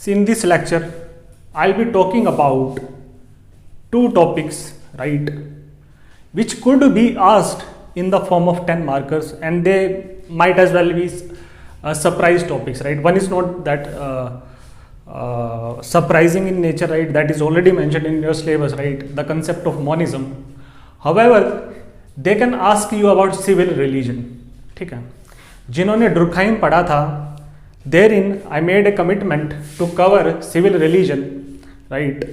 See, in this lecture, I'll be talking about two topics, right, which could be asked in the form of 10 markers, and they might as well be surprise topics, right? One is not that surprising in nature, right? That is already mentioned in your syllabus, right? The concept of monism. However, they can ask you about civil religion. ठीक है, जिन्होंने डुर्कहाइम पढ़ा था, therein I made a commitment to cover civil religion, right,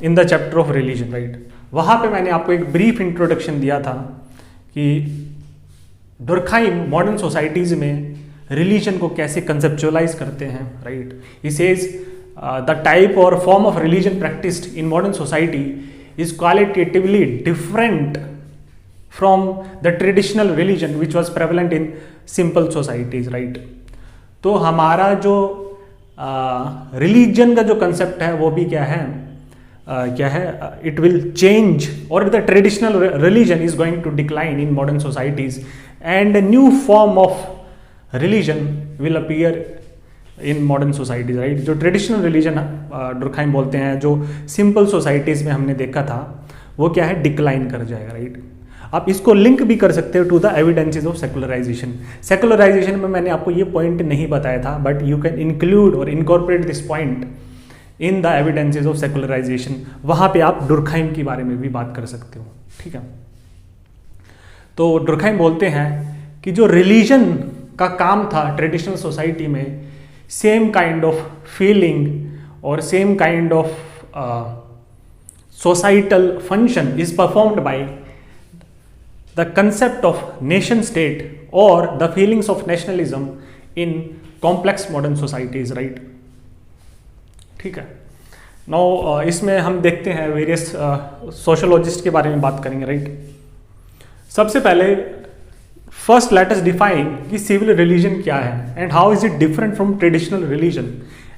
in the chapter of religion, right. वहाँ पे मैंने आपको एक ब्रीफ इंट्रोडक्शन दिया था कि डुर्कहाइम मॉडर्न सोसाइटीज़ में रिलीजन को कैसे कंसेप्चुअलाइज करते हैं, right. He says the type और form of religion practised in modern society is qualitatively different from the traditional religion which was prevalent in simple societies, right. तो हमारा जो religion का जो कंसेप्ट है वो भी क्या है, इट विल चेंज, और the traditional religion is going to decline in modern societies and new form of religion will appear in modern societies, right. जो ट्रेडिशनल रिलीजन डुर्कहाइम बोलते हैं, जो सिंपल सोसाइटीज में हमने देखा था, वो क्या है, डिक्लाइन कर जाएगा, राइट. आप इसको लिंक भी कर सकते हो to the evidences of secularisation. Secularisation में मैंने आपको ये पॉइंट नहीं बताया था, बट यू कैन इंक्लूड और incorporate this point in the evidences of secularisation. वहाँ पे आप डुर्कहाइम के बारे में भी बात कर सकते हो, ठीक है. तो डुर्कहाइम बोलते हैं कि जो रिलीजन का काम था ट्रेडिशनल सोसाइटी में, सेम काइंड ऑफ फीलिंग और same kind of societal function is performed by the concept of nation state or the feelings of nationalism in complex modern societies, right. ठीक है. Now इसमें हम देखते हैं वेरियस सोशोलॉजिस्ट के बारे में बात करेंगे, राइट. सबसे पहले फर्स्ट लेट अस डिफाइन कि सिविल रिलीजन क्या है and how is it different from traditional religion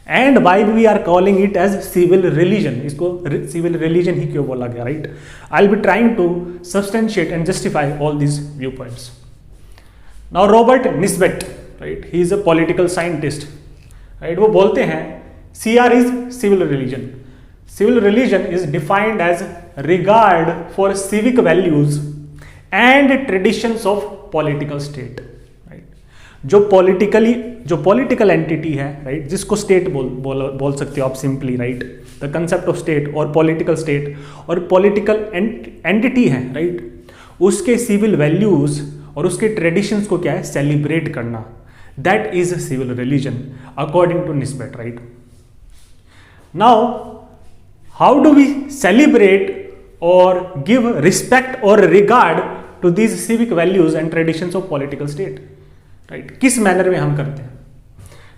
and why we are calling it as civil religion. इसको सिविल रिलीजन ही क्यों बोला गया, right. I will be trying to substantiate and justify all these view points. Now Robert Nisbet, right, he is a political scientist, right. वो बोलते हैं CR is civil religion. Civil religion is defined as regard for civic values and traditions of political state, right. जो political entity है, right, जिसको state बोल सकते हो आप simply, right. The concept of state और पॉलिटिकल स्टेट और political entity है, राइट, उसके सिविल वैल्यूज और उसके ट्रेडिशंस को क्या है, सेलिब्रेट करना. That is civil religion according to Nisbet, right. Now how do we celebrate और गिव रिस्पेक्ट और regard to these civic values and traditions of political state, right. किस मैनर में हम करते हैं.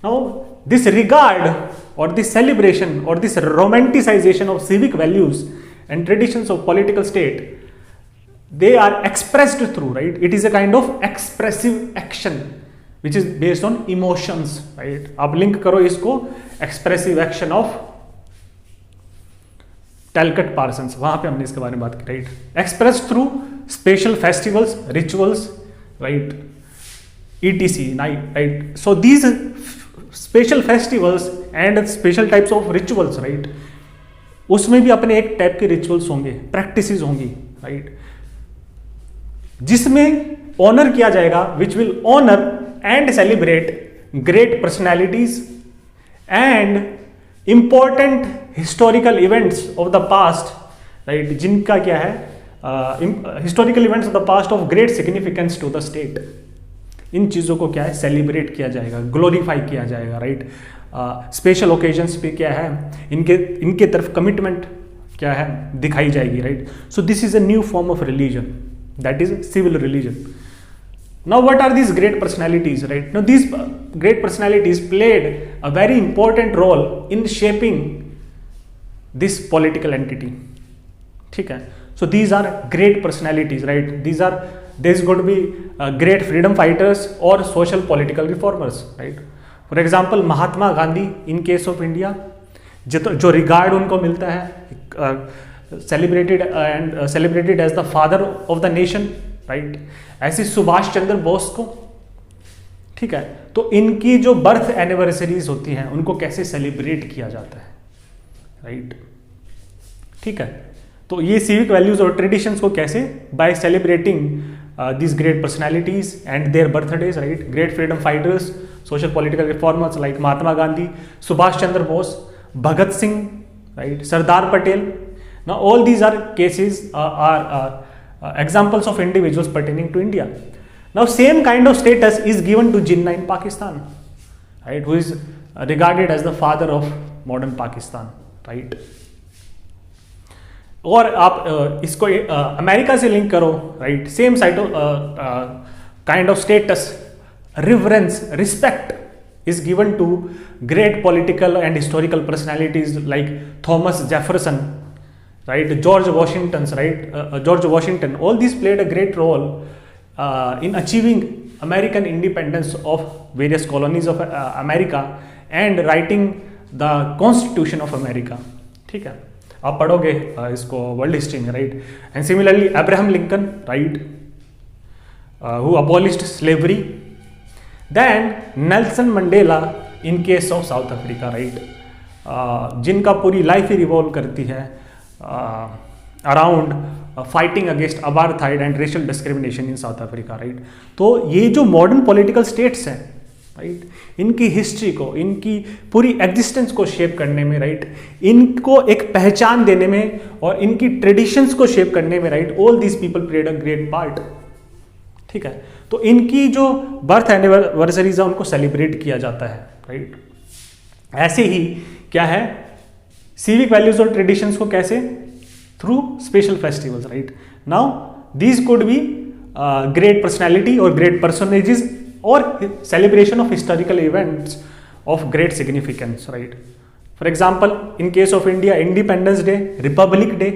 नाउ दिस रिगार्ड और this celebration और this romanticisation of civic values and traditions of political state, they are expressed through, right, it is a kind of expressive action which is based on emotions, right. आप link करो इसको expressive action of Talcott Parsons, वहां पे हमने इसके बारे में बात की, right. expressed through special festivals, rituals, right, etc, right. so these special festivals and special types of rituals, right, उसमें भी अपने एक टाइप के रिचुअल्स होंगे, प्रैक्टिसेस होंगी, राइट, जिसमें ऑनर किया जाएगा, which will honour and celebrate great personalities and important historical events of the past, right, जिनका क्या है, historical events of the past of great significance to the state. इन चीज़ों को क्या है, सेलिब्रेट किया जाएगा, ग्लोरीफाई किया जाएगा, राइट. स्पेशल ओकेजन्स पे क्या है, इनके तरफ कमिटमेंट क्या है, दिखाई जाएगी, right. So this is a new form of religion, that is civil religion. Now what are these great personalities, right? Now these great personalities played a very important role in shaping this political entity, ठीक है. So these are great personalities, right. There's going to be great freedom fighters or social political reformers, right. For example, Mahatma Gandhi in case of India, जो regard उनको मिलता है, celebrated as the father of the nation, right. ऐसे सुभाष चंद्र बोस को ठीक है, तो इनकी जो बर्थ एनिवर्सरीज होती हैं उनको कैसे सेलिब्रेट किया जाता है, राइट। ठीक है, तो ये सिविक वैल्यूज और ट्रेडिशंस को कैसे, by celebrating these great personalities and their birthdays, right? Great freedom fighters, social political reformers like Mahatma Gandhi, Subhash Chandra Bose, Bhagat Singh, right? Sardar Patel. Now all these are cases are examples of individuals pertaining to India. Now same kind of status is given to Jinnah in Pakistan, right? Who is regarded as the father of modern Pakistan, right? और आप इसको America से link करो, right, same side kind of status, reverence, respect is given to great political and historical personalities like Thomas Jefferson, right, George Washington, all this played a great role in achieving American independence of various colonies of America and writing the constitution of America. ठीक है, आप पढ़ोगे इसको world history में, right. And similarly Abraham Lincoln, right, who abolished slavery, then Nelson Mandela in case of south Africa, right, जिनका पूरी life ही revolve करती है around fighting against apartheid and racial discrimination in south Africa, right. तो ये जो modern political states हैं, right, इनकी history को, इनकी पूरी एग्जिस्टेंस को शेप करने में, राइट, इनको एक पहचान देने में और इनकी ट्रेडिशंस को शेप करने में, right, all these people played a great part. ठीक है, तो इनकी जो बर्थ एनिवर्सरीज है उनको सेलिब्रेट किया जाता है, राइट। ऐसे ही क्या है, सिविक वैल्यूज और ट्रेडिशंस को कैसे, through special festivals, right. Now these could be great personality और great पर्सनेजेस or celebration of historical events of great significance, right. For example, in case of India, Independence Day, Republic Day,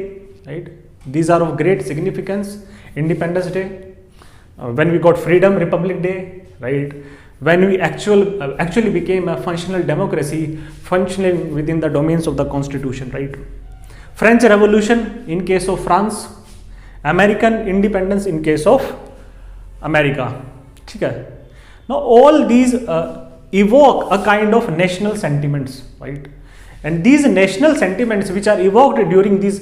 right, these are of great significance. Independence Day, when we got freedom, Republic Day, right, when we actually became a functional democracy, functioning within the domains of the constitution, right. French Revolution in case of France, American independence in case of America, ठीक है। Now all these evoke a kind of national sentiments, right, and these national sentiments which are evoked during these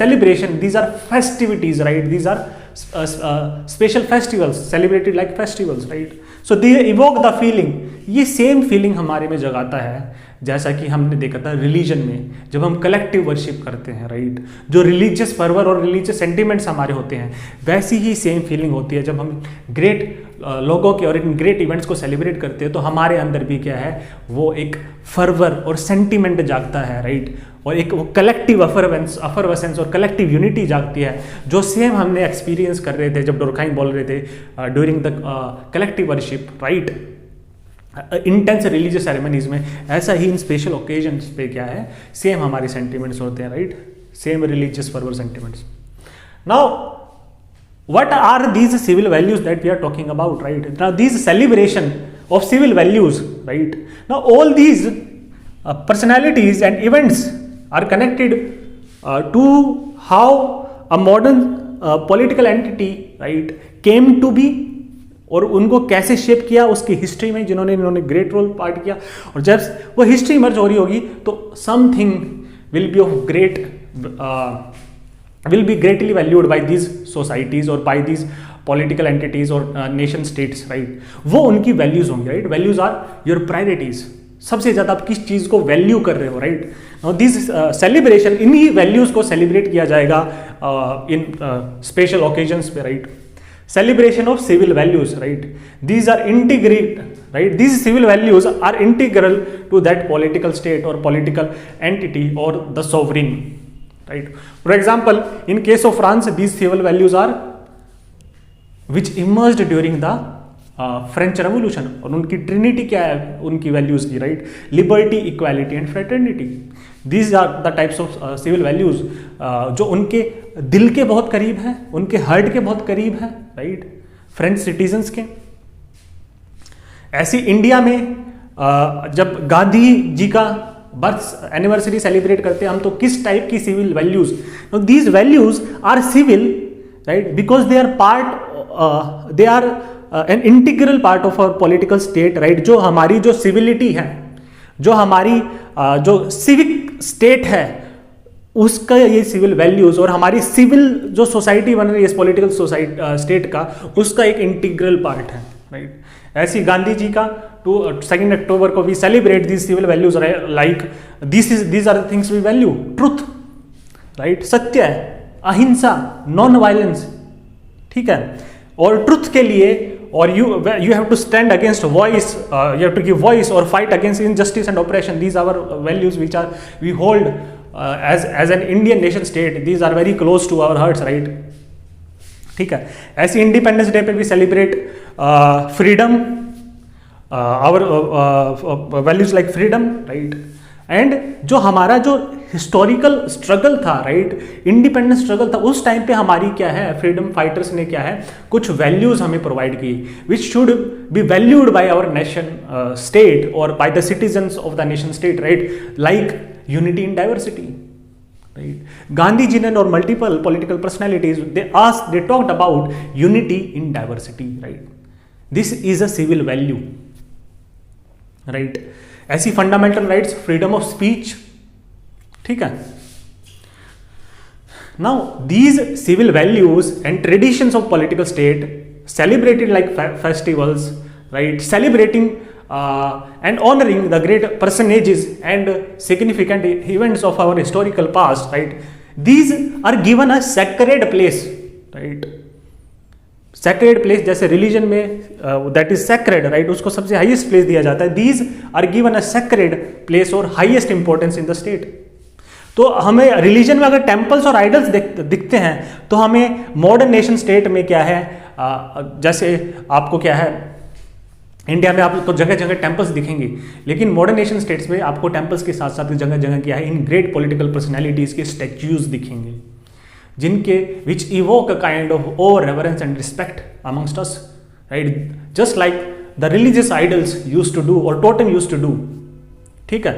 celebration, these are festivities, right, these are special festivals celebrated like festivals, right, so they evoke the feeling। ये same feeling हमारे में जगाता है जैसा कि हमने देखा था religion में, जब हम कलेक्टिव वर्शिप करते हैं, राइट, जो रिलीजियस फर्वर और रिलीजियस सेंटिमेंट्स हमारे होते हैं, वैसी ही सेम फीलिंग होती है जब हम ग्रेट लोगों के और इन ग्रेट इवेंट्स को सेलिब्रेट करते हैं। तो हमारे अंदर भी क्या है, वो एक फर्वर और सेंटिमेंट जागता है, राइट, और एक वो कलेक्टिव अफरवेसेंस और कलेक्टिव यूनिटी जागती है, जो सेम हमने एक्सपीरियंस कर रहे थे जब डोरखाइम बोल रहे थे during the collective worship, right, intense religious ceremonies में। ऐसा ही इन स्पेशल ओकेजन्स पे क्या है, सेम हमारे सेंटिमेंट्स होते हैं, right, same religious fervour sentiments. Now what are these civil values that we are talking about, right? Now these celebration of civil values, right, now all these personalities and events are connected to how a modern political entity, right, came to be, और उनको कैसे shape किया उसकी history में इन्होंने great role part किया। और जब वो हिस्ट्री इमर्ज हो रही होगी तो something will be of great will be greatly valued by these societies or by these political entities or nation states, right, वो उनकी values होंगी, right, values are your priorities, सबसे ज़्यादा आप किस चीज़ को वैल्यू कर रहे हो, राइट। नाउ दिस सेलिब्रेशन, इन्हीं वैल्यूज़ को सेलिब्रेट किया जाएगा इन स्पेशल ओकेजन्स पे, right. Celebration of civil values, right, these are integrate, right, these civil values are integral to that political state or political entity or the sovereign, right. For example, in case of France, these civil values are which emerged during the French Revolution, और उनकी Trinity क्या है उनकी values की, right, liberty, equality and fraternity. These are the types of civil values जो उनके दिल के बहुत करीब हैं, उनके हार्ट के बहुत करीब हैं, राइट, फ्रेंच सिटीजन्स के। ऐसी इंडिया में जब गांधी जी का बर्थ एनिवर्सरी सेलिब्रेट करते हैं हम, तो किस टाइप की civil values, these values are civil, right, because they are part, they are an integral part of our political state, right. जो हमारी जो सिविलिटी है, जो हमारी जो सिविक स्टेट है, उसका ये सिविल वैल्यूज और हमारी सिविल जो सोसाइटी बन रही है इस पॉलिटिकल सोसाइटी स्टेट का, उसका एक इंटीग्रल पार्ट है, राइट। ऐसी गांधी जी का 2 अक्टूबर को we celebrate this civil values, like these are the things we value, truth, right, satya, ahimsa, non violence, ठीक है। और ट्रुथ के लिए, और you have to stand against voice, you have to give voice or fight against injustice and oppression. These are our values which are we hold as an Indian nation state. These are very close to our hearts, right? ठीक है। ऐसे independence day पे भी celebrate freedom, our values like freedom, right. And जो हमारा जो historical struggle था, right, independence struggle था, उस टाइम पे हमारी क्या है, फ्रीडम फाइटर्स ने क्या है, कुछ वैल्यूज हमें प्रोवाइड की which should be valued by our nation state और by the citizens of the nation state, right, like unity in diversity, right. Gandhi ji ने और multiple political personalities they talked about unity in diversity, right. This is a civil value, right. ऐसी fundamental rights, freedom of speech, ठीक है। Now these civil values and traditions of political state celebrated like festivals, right, celebrating and honoring the great personages and significant events of our historical past, right, these are given a sacred place, right, sacred place, जैसे religion में that is sacred, right, उसको सबसे highest place दिया जाता है। these are given a sacred place और highest importance in the state. तो हमें रिलीजन में अगर टेम्पल्स और आइडल्स दिखते हैं, तो हमें मॉडर्न नेशन स्टेट में क्या है, जैसे आपको क्या है, इंडिया में आपको जगह जगह टेम्पल्स दिखेंगे, लेकिन मॉडर्न नेशन स्टेट्स में आपको टेम्पल्स के साथ साथ जगह जगह क्या है, इन ग्रेट पॉलिटिकल पर्सनैलिटीज के स्टैच्यूज दिखेंगे, जिनके which evoke a kind of over reverence and respect amongst us, right, just like the religious idols used to do और टोटम यूज्ड टू डू, ठीक है।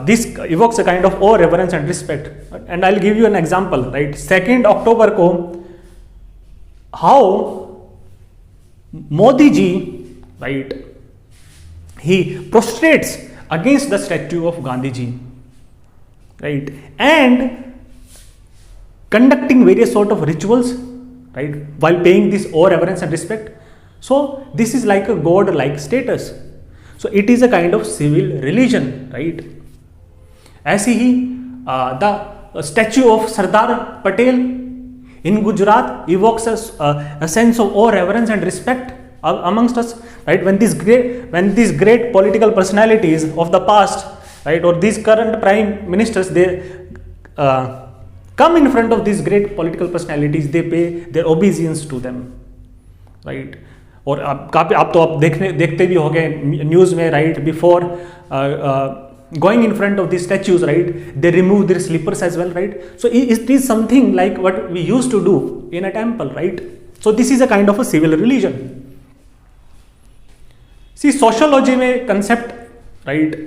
This evokes a kind of over reverence and respect, and I will give you an example, right. 2 अक्टूबर को how Modi ji, right, he prostrates against the statue of Gandhi ji, right, and conducting various sort of rituals, right, while paying this awe, reverence and respect. So this is like a god-like status. So it is a kind of civil religion, right. ऐसी ही the statue of Sardar Patel in Gujarat evokes a sense of awe, reverence and respect amongst us, right, when these great political personalities of the past, right, or these current prime ministers, they come in front of these great political personalities, they pay their obeisance to them, right. और आप तो देखते भी होंगे news में, right, before going in front of these statues, right, they remove their slippers as well, right. So it is something like what we used to do in a temple, right. So this is a kind of a civil religion. See, sociology में concept, right,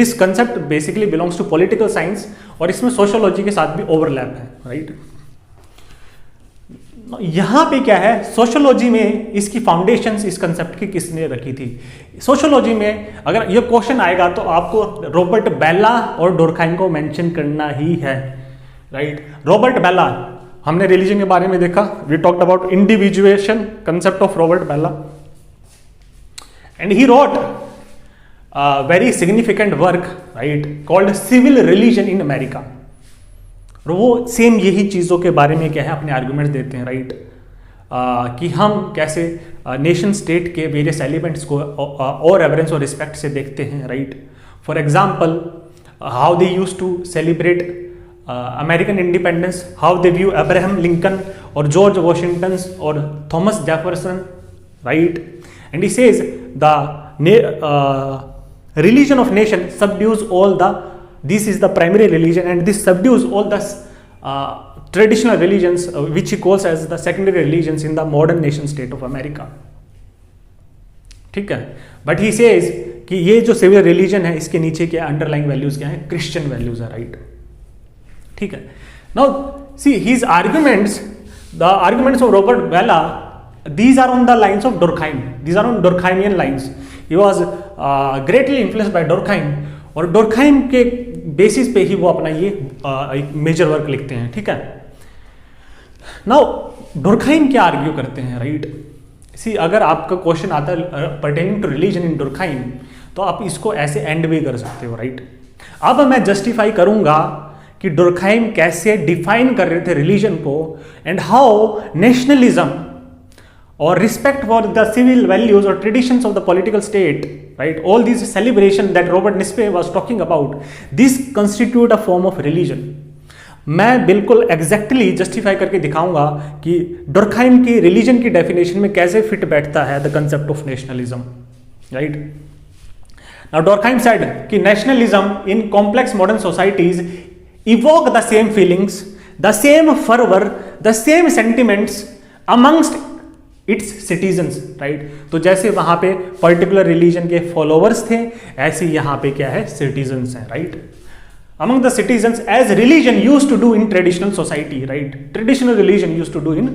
this concept basically belongs to political science, और इसमें sociology के साथ भी overlap है, right. यहाँ पे क्या है, सोशोलॉजी में इसकी फाउंडेशंस इस कंसेप्ट की किसने रखी थी। सोशोलॉजी में अगर ये क्वेश्चन आएगा तो आपको रॉबर्ट बेला और डोरखाइम को मेंशन करना ही है, राइट। रॉबर्ट बेला, हमने रिलीजन के बारे में देखा, we talked about individuation concept of Robert Bellah, and he wrote very significant work, right, called civil religion in America. और वो सेम यही चीज़ों के बारे में क्या है, अपने आर्गूमेंट्स देते हैं, राइट, कि हम कैसे नेशन स्टेट के वेरियस एलिमेंट्स को और रेवरेंस और रिस्पेक्ट से देखते हैं, right. For example, how they used to celebrate American independence, how they view Abraham Lincoln और जॉर्ज वॉशिंगटन और Thomas Jefferson, right. And he says the religion of nation subdues all the, this is the primary religion, and this subdues all the traditional religions which he calls as the secondary religions in the modern nation state of America, ठीक है। But he says कि ये जो civil religion है इसके नीचे क्या underlying values क्या है, क्रिश्चियन वैल्यूज है, राइट, ठीक है। Now see his arguments, the arguments of Robert Bellah these are on the lines of Durkheim. These are on Durkheimian lines. He was greatly influenced by Durkheim, और Durkheim के basis पे ही वो अपना ये एक मेजर वर्क लिखते हैं, ठीक है। नाउ Durkheim क्या आर्ग्यू करते हैं, राइट? सी अगर आपका क्वेश्चन आता है pertaining to religion in Durkheim, तो आप इसको ऐसे एंड भी कर सकते हो, राइट? अब मैं जस्टिफाई करूंगा कि Durkheim कैसे डिफाइन कर रहे थे रिलीजन को, and how nationalism or respect for the civil values or traditions of the political state, right? All these celebration that Robert Nispe was talking about, this constitute a form of religion. मैं बिल्कुल exactly justify करके दिखाऊंगा कि Durkheim की religion की definition में कैसे fit बैठता है the concept of nationalism, right? Now Durkheim said कि nationalism in complex modern societies evoke the same feelings, the same fervor, the same sentiments amongst it's citizens, right? तो जैसे वहां पे पर्टिकुलर रिलीजन के फॉलोअर्स थे, ऐसे यहाँ पे क्या है, सिटीजन्स हैं, right? Among the citizens as religion used to do in traditional society, right? Traditional religion used to do in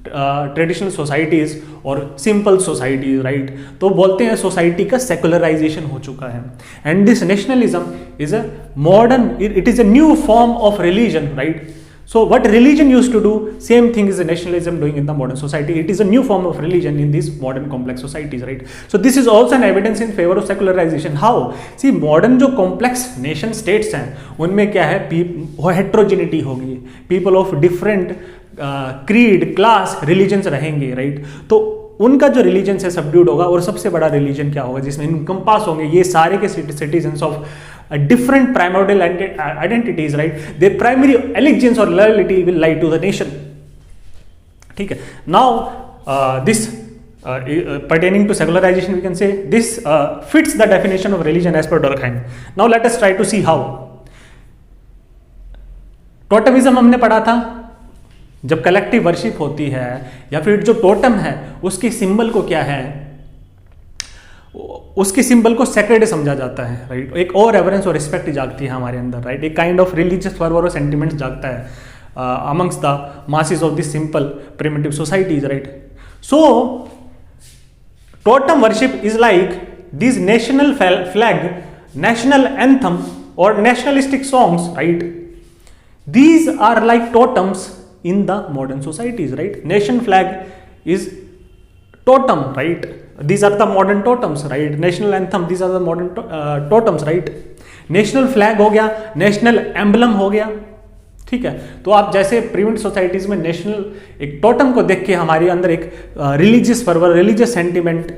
traditional societies और सिंपल सोसाइटीज, राइट? तो बोलते हैं सोसाइटी का सेकुलराइजेशन हो चुका है, and this nationalism is a modern, it is a new form of religion, right? So what religion used to do, same thing is the nationalism doing in the modern society. It is a new form of religion in these modern complex societies, right? So this is also an evidence in favor of secularization. How? See, modern जो complex nation states हैं, उनमें क्या है, heterogeneity होगी, people of different creed, class, religions रहेंगे, right? तो उनका जो रिलीजन है सबड्यूड होगा, और सबसे बड़ा रिलीजन क्या होगा जिसमें इनकम्पास होंगे ये सारे के citizens of different primordial identities, right? Their primary allegiance or loyalty will lie to the nation. ठीक है. Now this pertaining to secularization, we can say this fits the definition of religion as per Durkheim. Now let us try to see how. टोटमिज्म हमने पढ़ा था, जब collective worship होती है या फिर जो टोटम है उसकी सिंबल को क्या है, उसके सिंबल को सेक्रेड समझा जाता है, राइट? एक और रेवरेंस और रिस्पेक्ट जागती है हमारे अंदर, राइट? एक काइंड ऑफ रिलीजियस फर्वर और सेंटिमेंट्स जागता है amongst the masses of this simple primitive societies, right? So totem worship is like this national flag, national anthem और nationalistic songs, right? These are like totems in the modern societies, right? Nation flag is totem, right? These are the modern totems, right? National anthem, these are the modern totems, right? National flag हो गया, national emblem हो गया, ठीक है? तो आप जैसे primitive societies में नेशनल एक टोटम को देख के हमारे अंदर एक religious fervour, religious sentiment,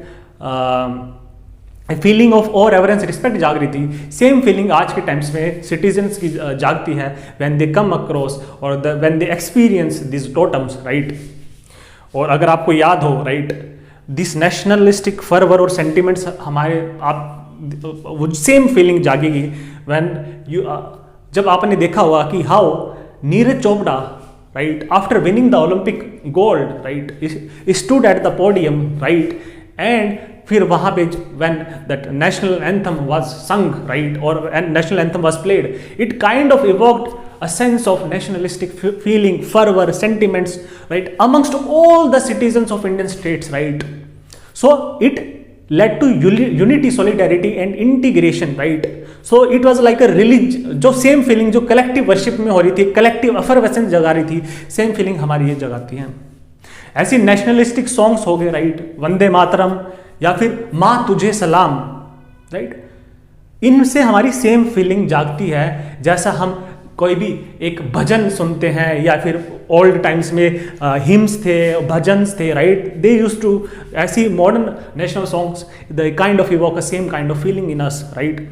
feeling of और रेवरेंस, रिस्पेक्ट जाग रही थी, सेम फीलिंग आज के टाइम्स में सिटीजन्स की जागती है व्हेन दे कम अक्रॉस और when they experience this totems, right? और अगर आपको याद हो, राइट, दिस नेशनलिस्टिक फर्वर और सेंटिमेंट्स हमारे आप वो सेम फीलिंग जागेगी व्हेन यू जब आपने देखा होगा कि how Neeraj Chopra, right, after winning the Olympic gold, right, stood at the podium, right, and फिर वहाँ पे when that national anthem was sung, right, or national anthem was played, it kind of evoked a sense of nationalistic feeling, fervor, sentiments, right, amongst all the citizens of Indian states, right? So it led to unity, solidarity and integration, right? So it was like a religion, जो same feeling जो collective worship में हो रही थी, collective effervescence जगा रही थी, same feeling हमारी ये जगाती है। ऐसी नेशनलिस्टिक सॉन्ग्स हो गए, राइट, वंदे मातरम या फिर माँ तुझे सलाम, राइट, इनसे हमारी सेम फीलिंग जागती है जैसा हम कोई भी एक भजन सुनते हैं या फिर ओल्ड टाइम्स में हिम्स थे, भजन्स थे, राइट? दे यूज्ड टू, ऐसी modern national songs the kind of evoke a same kind of feeling in us, right?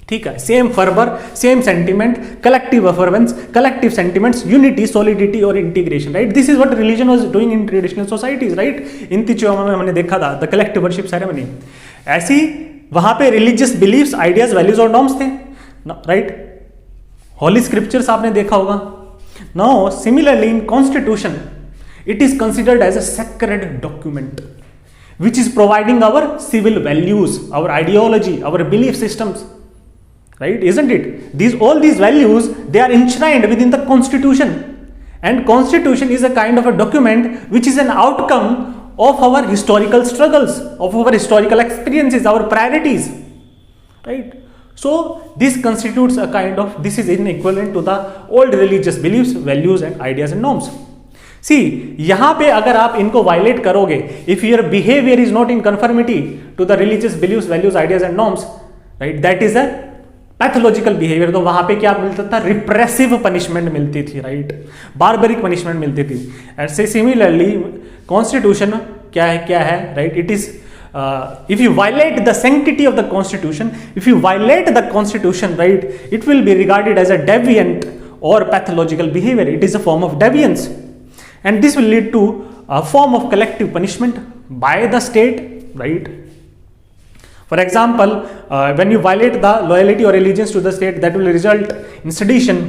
ठीक है, same fervour, same sentiment, collective effervescence, collective sentiments, unity, solidity और integration, right? This is what religion was doing in traditional societies, right? इन तिचुआमा में हमने देखा था the collective worship ceremony. ऐसी वहां पे रिलीजियस बिलीफ्स, आइडियाज, वैल्यूज और नॉर्म्स थे, राइट? होली स्क्रिप्चर्स आपने देखा होगा। Now similarly in constitution it is considered as a sacred document which is providing our civil values, our ideology, our belief systems, right? Isn't it? All these values, they are enshrined within the constitution, and constitution is a kind of a document which is an outcome of our historical struggles, of our historical experiences, our priorities, right? So this constitutes a kind of, this is in equivalent to the old religious beliefs, values and ideas and norms. See, यहाँ पे अगर आप इनको violet करोगे, if your behavior is not in conformity to the religious beliefs, values, ideas and norms, right, that is a pathological behaviour. तो वहां पे क्या मिलता था? रिप्रेसिव पनिशमेंट मिलती थी, राइट, बारबरिक पनिशमेंट मिलती थी. ऐसे सिमिलरली कॉन्स्टिट्यूशन क्या है, right, it is if you violate the sanctity of the constitution, if you violate the constitution, right, it will be regarded as a deviant or pathological behavior. It is a form of deviance, and this will lead to a form of collective punishment by the state, right? For example, when you violate the loyalty or allegiance to the state, that will result in sedition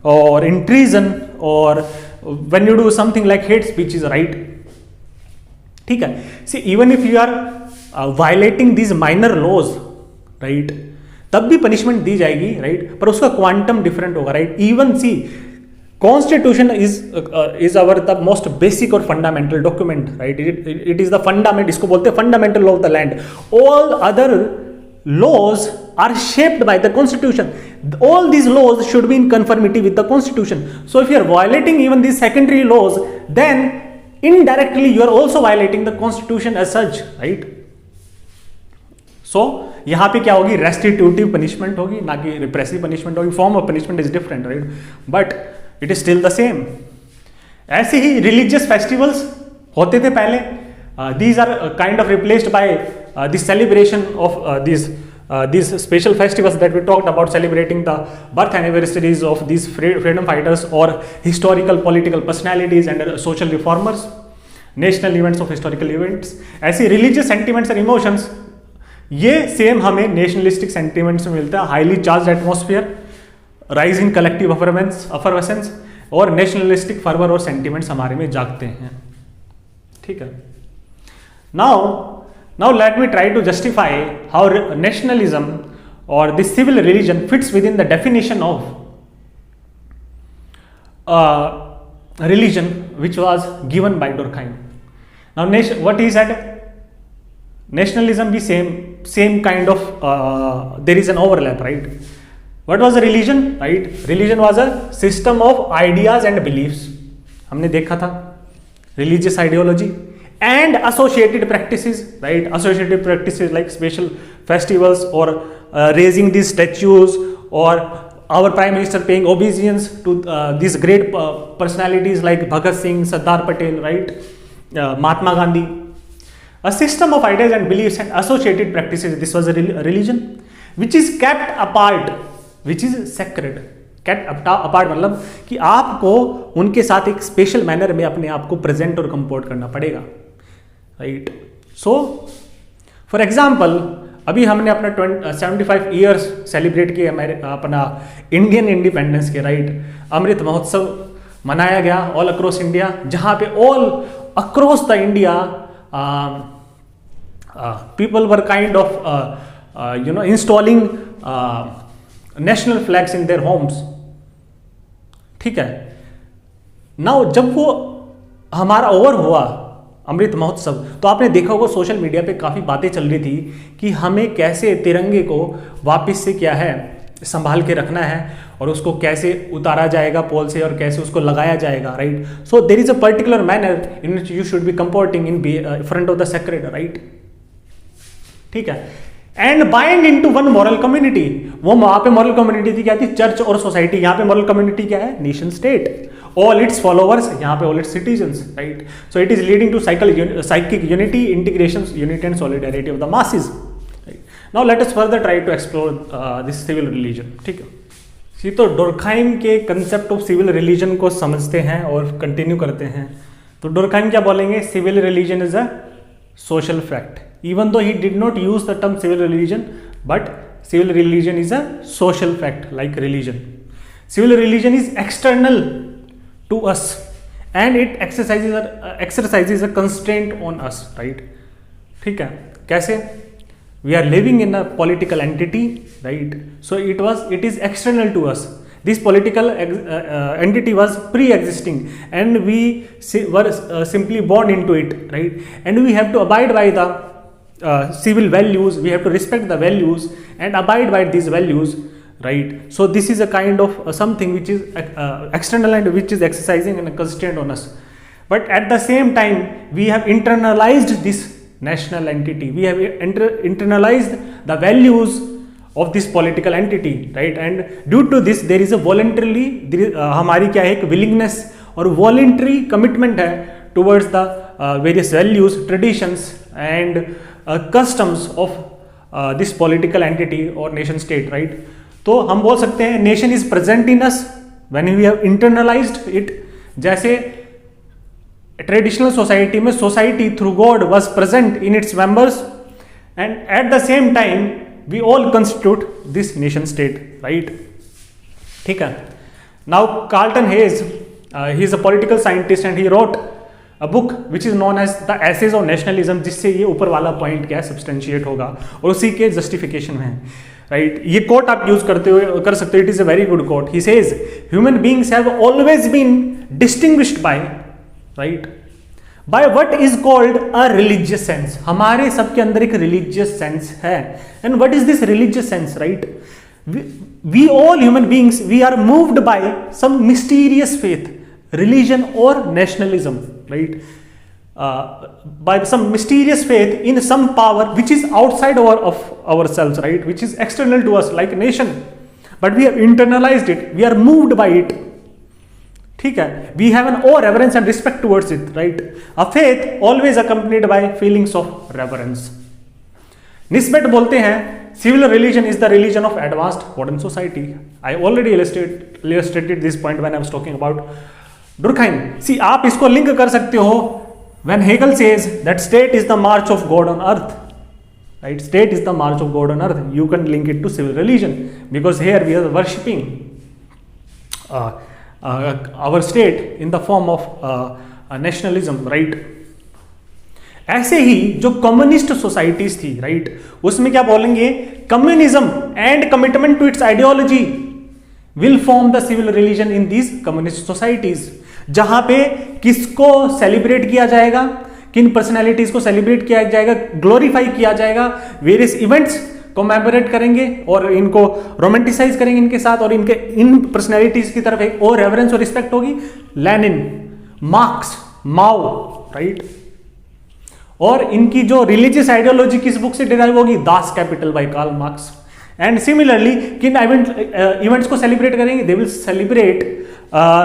or in treason, or when you do something like hate speech, is right? ठीक है. See, even if you are violating these minor laws, right, तब भी punishment दी जाएगी, right, पर उसका quantum different होगा, right. Even see constitution is our the most basic और fundamental document, right. It is the fundament, इसको बोलते हैं fundamental law of the land. All other laws are shaped by the constitution. All these laws should be in conformity with the constitution. So if you are violating even these secondary laws, then indirectly you are also violating the constitution as such, right? So यहाँ पे क्या होगी? रेस्टिट्यूटिव punishment होगी, ना कि repressive punishment होगी. Form of punishment is different, right, but it is still the same. ऐसे ही religious festivals होते थे पहले. These are kind of replaced by the celebration of these special festivals that we talked about, celebrating the birth anniversaries of these freedom fighters or historical political personalities and social reformers, national events of historical events. ऐसी religious sentiments and emotions, ये same हमें nationalistic sentiments में मिलता है. Highly charge atmosphere, rise in collective effervescence और nationalistic fervour और sentiments हमारे में जागते हैं. ठीक है. Now let me try to justify how nationalism or this civil religion fits within the definition of religion which was given by Durkheim. Now what he said, nationalism be same kind of there is an overlap, right? What was a religion, right? Religion was a system of ideas and beliefs. हमने देखा था religious ideology and associated practices, right? Associated practices like special festivals or raising these statues, or our prime minister paying obeisance to these great personalities like Bhagat Singh, Sardar Patel, right, Mahatma Gandhi. A system of ideas and beliefs and associated practices. This was a religion which is kept apart, which is sacred. Kept apart मतलब कि आपको उनके साथ एक special manner में अपने आप को प्रेजेंट और कंपोर्ट करना पड़ेगा, राइट. सो फॉर एग्जाम्पल, अभी हमने अपना 75 ईयर्स सेलिब्रेट किए अपना इंडियन इंडिपेंडेंस के, राइट. अमृत महोत्सव मनाया गया ऑल अक्रॉस इंडिया, जहाँ पे all across the India people were kind of installing national flags in their homes. ठीक है. नाउ जब वो हमारा ओवर हुआ अमृत महोत्सव, तो आपने देखा होगा सोशल मीडिया पे काफ़ी बातें चल रही थी कि हमें कैसे तिरंगे को वापस से क्या है संभाल के रखना है और उसको कैसे उतारा जाएगा पोल से और कैसे उसको लगाया जाएगा, right. So there is a particular manner in which you should be comporting in front of the sacred, right. ठीक है. And bind into one moral community. वो वहां पे मॉरल कम्युनिटी थी क्या थी? चर्च और सोसाइटी. यहाँ पे मॉरल कम्युनिटी क्या है? Nation state. All its followers, यहाँ पे all its citizens, right. So it is leading to psychic unity, integration, unity and solidarity of the masses. Now let us further try to explore this civil religion. ठीक है. तो डुर्कहाइम के concept of civil religion को समझते हैं और continue करते हैं. तो डुर्कहाइम क्या बोलेंगे? Civil religion is a social fact. Even though he did not use the term civil religion, but civil religion is a social fact like religion. Civil religion is external to us and it exercises a constraint on us, right? ठीक है. कैसे? We are living in a political entity, right? So it is external to us. This political entity was pre-existing, and we were simply born into it, right? And we have to abide by the civil values. We have to respect the values and abide by these values, right? So this is a kind of something which is external and which is exercising and a constraint on us. But at the same time, we have internalized this national entity. We have internalized the values of this political entity, right? And due to this, there is a voluntarily हमारी क्या है, एक willingness और voluntary commitment है towards the various values, traditions and customs of this political entity or nation state, right? तो हम बोल सकते हैं nation is present in us when we have internalized it. जैसे ट्रेडिशनल सोसाइटी में society through God was present in its members, and at the same time we all constitute this nation state, right? ठीक है. Now Carlton Hayes, he is a political scientist and he wrote a book which is known as the essays of nationalism, जिससे ये ऊपर वाला point क्या है substantiate होगा और उसी के जस्टिफिकेशन में है, राइट? ये कोट आप यूज करते हुए कर सकते हो. It is a very good quote. He says human beings have always been distinguished by, right, by what is called a religious sense. हमारे सबके अंदर एक रिलीजियस सेंस है. And what is this religious sense, right? We all human beings, we are moved by some mysterious faith, religion or nationalism, right? By some mysterious faith in some power which is outside of ourselves, right? Which is external to us, like a nation, but we have internalized it. We are moved by it. ठीक है? We have an awe, reverence and respect towards it, right? A faith always accompanied by feelings of reverence. Nisbet बोलते हैं civil religion is the religion of advanced modern society. I already illustrated this point when I was talking about Durkheim. See, आप इसको link कर सकते हो when Hegel says that state is the march of God on earth, right? State is the march of God on earth. You can link it to civil religion because here we are worshipping our state in the form of nationalism, right? ऐसे ही जो communist societies थी, right, उसमें क्या बोलेंगे? Communism and commitment to its ideology will form the civil religion in these communist societies. जहां पे किसको celebrate किया जाएगा, किन पर्सनैलिटीज को सेलिब्रेट किया जाएगा, ग्लोरीफाई किया जाएगा, वेरियस इवेंट्स कोमेमोरेट करेंगे और इनको रोमांटिसाइज करेंगे इनके साथ, और इनके इन पर्सनैलिटीज की तरफ एक और रेवरेंस और रिस्पेक्ट होगी. Lenin, Marx, Mao, right? और इनकी जो रिलीजियस आइडियोलॉजी किस बुक से डिराइव होगी? Das Kapital by Karl Marx. And similarly किन इवेंट्स को सेलिब्रेट करेंगे? They will celebrate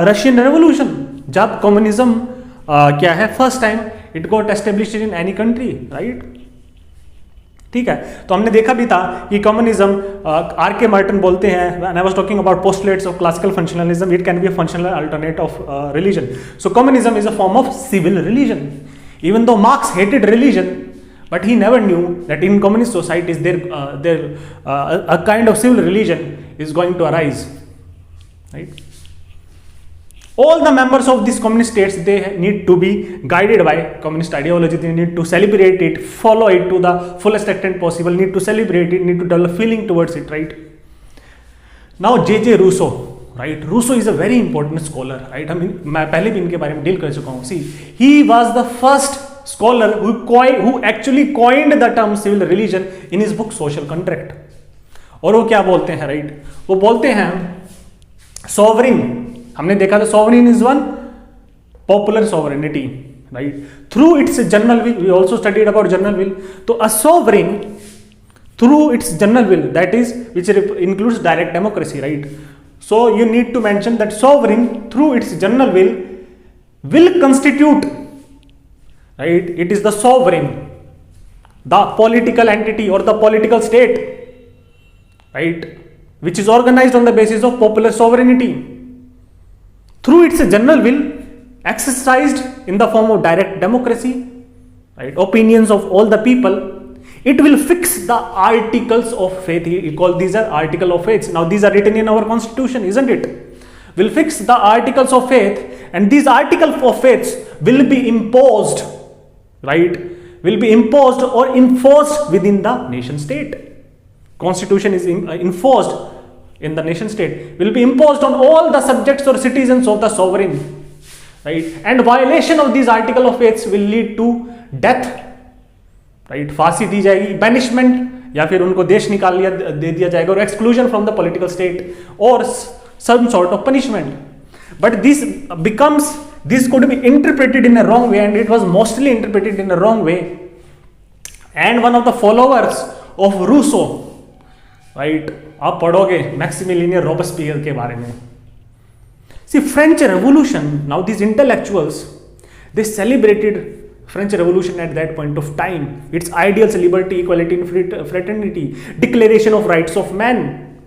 Russian revolution, जब कम्युनिज्म क्या है first time it got established in any country, right? ठीक है. तो हमने देखा भी था कि कम्युनिज्म, आर के मार्टिन बोलते हैं, when I was talking about postulates of classical functionalism, it can be a functional alternate of religion. So communism is a form of civil religion. Even though Marx hated religion, but he never knew that in communist societies a kind of civil religion is going to arise, right? All the members of these communist states, they need to be guided by communist ideology. They need to celebrate it, follow it to the fullest extent possible, need to celebrate it, need to develop feeling towards it, right? Now J.J. Rousseau, right? Rousseau is a very important scholar, right? मैं पहले भी इनके बारे में deal कर चुका हूँ. See, he was the first scholar who actually coined the term civil religion in his book Social Contract. और वो क्या बोलते हैं, right? वो बोलते हैं sovereign, हमने देखा था sovereign is one popular sovereignty, right? Through its general will, we also studied about general will. तो a sovereign through its general will, that is which includes direct democracy, right? So you need to mention that sovereign through its general will constitute, right? It is the sovereign, the political entity or the political state, right, which is organized on the basis of popular sovereignty. Through its general will exercised in the form of direct democracy, right, opinions of all the people, it will fix the articles of faith. He called these are article of faith. Now these are written in our constitution, isn't it? Will fix the articles of faith, and these articles of faith will be imposed, right? Will be imposed or enforced within the nation state. Constitution is enforced in the nation state will be imposed on all the subjects or citizens of the sovereign, right? And violation of these article of faith will lead to death, right? फांसी दी जाएगी, banishment या फिर उनको देश निकाल लिया दे दिया जाएगा, और exclusion from the political state or some sort of punishment. But this could be interpreted in a wrong way, and it was mostly interpreted in a wrong way. And one of the followers of Rousseau, right? आप पढ़ोगे Maximilien Robespierre के बारे में. See, French Revolution, now these intellectuals, they celebrated French Revolution at that point of time. Its ideals, liberty, equality, and fraternity, declaration of rights of man,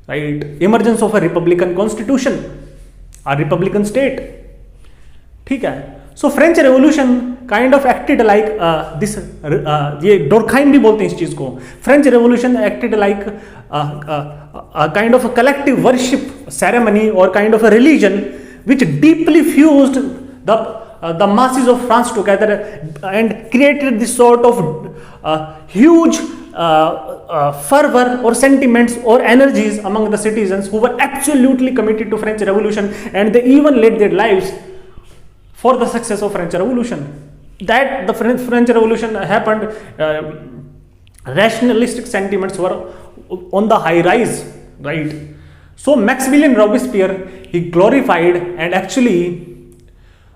right? Emergence of a republican constitution, a republican state. ठीक है. So French Revolution kind of acted like this. ये डोरखाइम भी बोलते हैं इस चीज को. French Revolution acted like a kind of a collective worship ceremony or kind of a religion which deeply fused the masses of France together and created this sort of huge fervor or sentiments or energies among the citizens who were absolutely committed to French Revolution, and they even laid their lives for the success of French Revolution. That the French Revolution happened, rationalistic sentiments were on the high rise, right? So Maximilien Robespierre, he glorified, and actually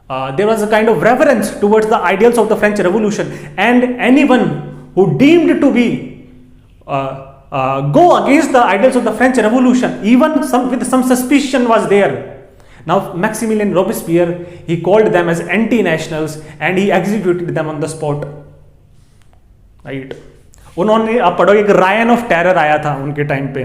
there was a kind of reverence towards the ideals of the French Revolution, and anyone who deemed to be go against the ideals of the French Revolution, even with some suspicion was there. Now Maximilien Robespierre, he called them as anti-nationals and he executed them on the spot, right? उन्होंने, आप पढ़ो, एक Ryan of terror आया था उनके time पे,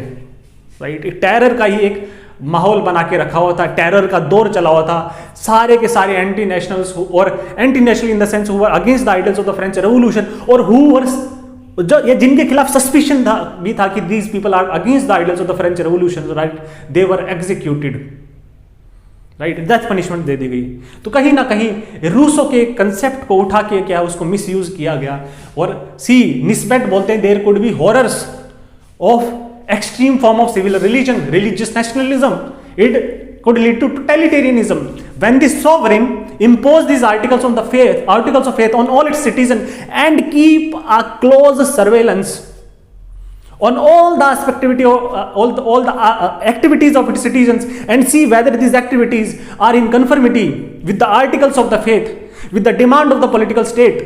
right? Terror का ही एक माहौल बना के रखा हुआ था, टेरर का दौर चला हुआ था. सारे के सारे एंटी नेशनल्स और anti national in the sense who were against the ideals of the French revolution, और हु वर जो ये जिनके खिलाफ सस्पिशन था भी था कि these people are against the ideals of the French revolution, right? They were executed, right? Death punishment दे दी गई. तो कहीं ना कहीं रूसो के कंसेप्ट को उठा के क्या उसको मिस यूज किया गया. और निस्बेट बोलते हैं there could be horrors of extreme form of civil religion, religious nationalism. It could lead to totalitarianism when the sovereign impose these articles of faith on all its citizens and keep a close surveillance on all the activities of its citizens, and see whether these activities are in conformity with the articles of the faith, with the demand of the political state.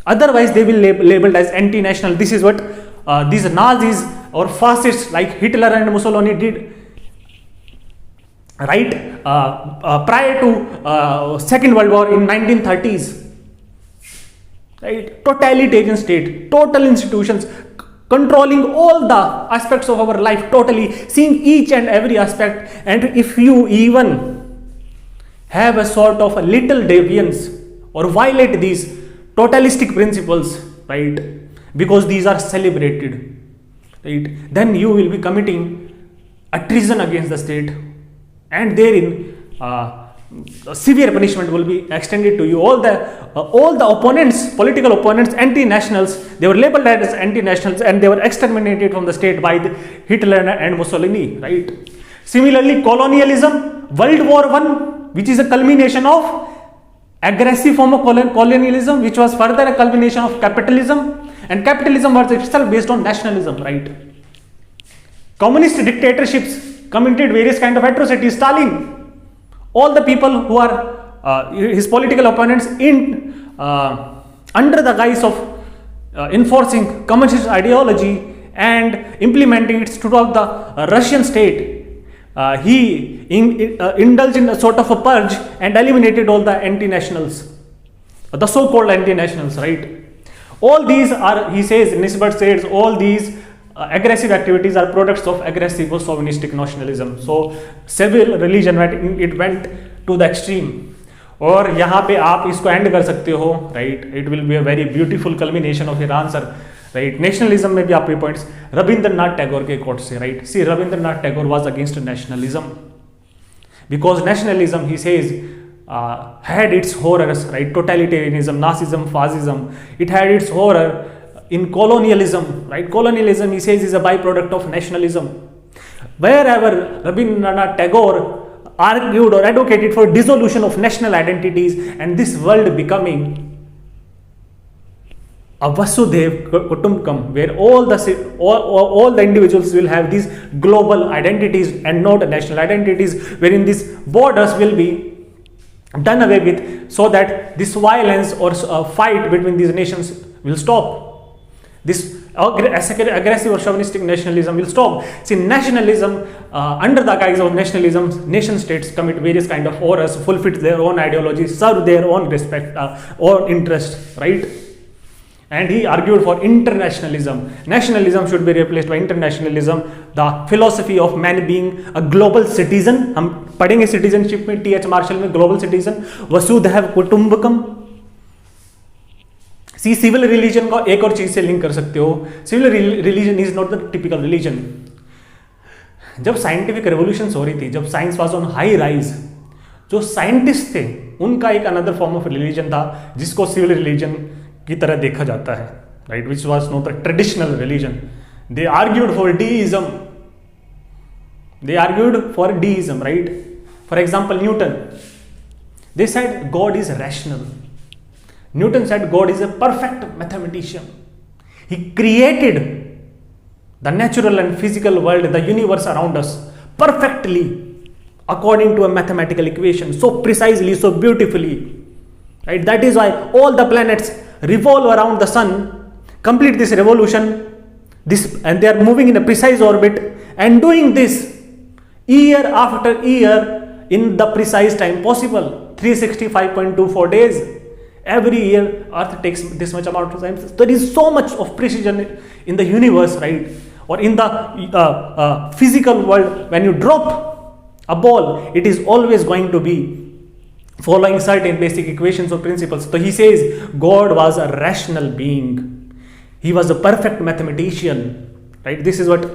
Otherwise they will labeled as anti-national. This is what these Nazis or fascists like Hitler and Mussolini did, right? Prior to Second World War in 1930s, right? Totalitarian state, total institutions controlling all the aspects of our life, totally seeing each and every aspect. And if you even have a sort of a little deviance or violate these totalistic principles, right, because these are celebrated, right, then you will be committing a treason against the state, and therein severe punishment will be extended to you. All the opponents, political opponents, anti-nationals, they were labeled as anti-nationals and they were exterminated from the state by Hitler and Mussolini, right? Similarly, colonialism, World War I, which is a culmination of aggressive form of colonialism, which was further a culmination of capitalism, and capitalism was itself based on nationalism, right? Communist dictatorships committed various kind of atrocities. Stalin, all the people who are his political opponents under the guise of enforcing communist ideology and implementing it throughout the Russian state, he indulged in a sort of a purge and eliminated all the anti-nationals, the so-called anti-nationals, right? All these are, he says, Nisbet says, all these aggressive activities are products of aggressive or chauvinistic nationalism. So civil religion, it went to the extreme. और यहाँ पे आप इसको and कर सकते हो, right? It will be a very beautiful culmination of your answer, right? Nationalism में भी आप ये पॉइंट्स रविंद्रनाथ टैगोर के कोट से, right? See, Rabindranath Tagore was against nationalism because nationalism, he says, had its horrors, right? Totalitarianism, Nazism, fascism, it had its horror in colonialism, right? Colonialism, he says, is a byproduct of nationalism. Wherever Rabindranath Tagore argued or advocated for dissolution of national identities and this world becoming a Vasudev Kutumbakam, where all the individuals will have these global identities and not national identities, wherein these borders will be done away with, so that this violence or fight between these nations will stop. This aggressive or chauvinistic nationalism will stop. See, nationalism, under the guise of nationalism, nation states commit various kind of horrors, fulfill their own ideology, serve their own respect, own interest, right? And he argued for internationalism. Nationalism should be replaced by internationalism. The philosophy of man being a global citizen. हम पढ़ेंगे citizenship में, T.H. Marshall में global citizen. वसुधैव कुटुंबकम. See, civil religion को एक और चीज से लिंक कर सकते हो. Civil religion is not the typical religion. जब साइंटिफिक रेवोल्यूशन हो रही थी, जब science was on high rise, जो साइंटिस्ट थे उनका एक अनदर फॉर्म ऑफ रिलीजन था जिसको सिविल रिलीजन की तरह देखा जाता है, right, which was not the traditional religion. They argued for deism, right. For example Newton, they said God is rational. Newton said God is a perfect mathematician. He created the natural and physical world, the universe around us perfectly according to a mathematical equation, so precisely, so beautifully, right? That is why all the planets revolve around the sun, complete this revolution, and they are moving in a precise orbit and doing this year after year in the precise time possible, 365.24 days. Every year Earth takes this much amount of time. There is so much of precision in the universe, right? Or in the physical world. When you drop a ball, it is always going to be following certain basic equations or principles. So he says God was a rational being. He was a perfect mathematician, right? This is what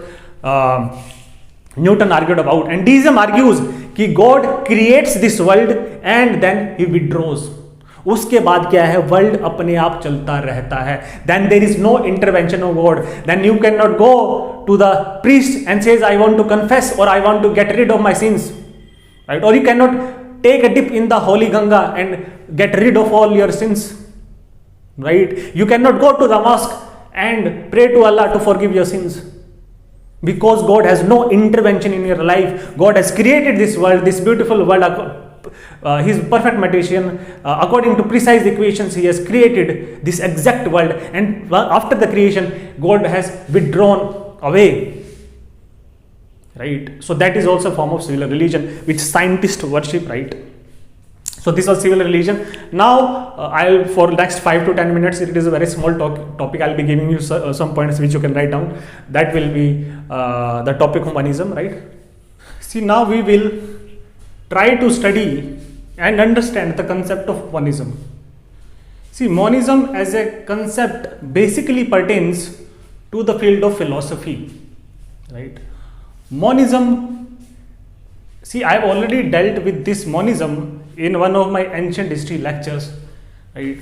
Newton argued about. And deism argues कि God creates this world and then he withdraws. उसके बाद क्या है, world अपने आप चलता रहता है. Then there is no intervention of God. Then you cannot go to the priest and says I want to confess or I want to get rid of my sins, right? Or you cannot take a dip in the holy Ganga and get rid of all your sins, right? You cannot go to the mosque and pray to Allah to forgive your sins, because God has no intervention in your life. God has created this world, this beautiful world. He is perfect mathematician. According to precise equations, he has created this exact world, and after the creation, God has withdrawn away, right? So that is also a form of civil religion which scientists worship, right? So this was civil religion. Now I'll, for next 5 to 10 minutes, it is a very small topic. I'll be giving you some points which you can write down. That will be the topic of monism, right? See, now we will try to study and understand the concept of monism. See, monism as a concept basically pertains to the field of philosophy, right? Monism, see, I have already dealt with this monism in one of my ancient history lectures, right?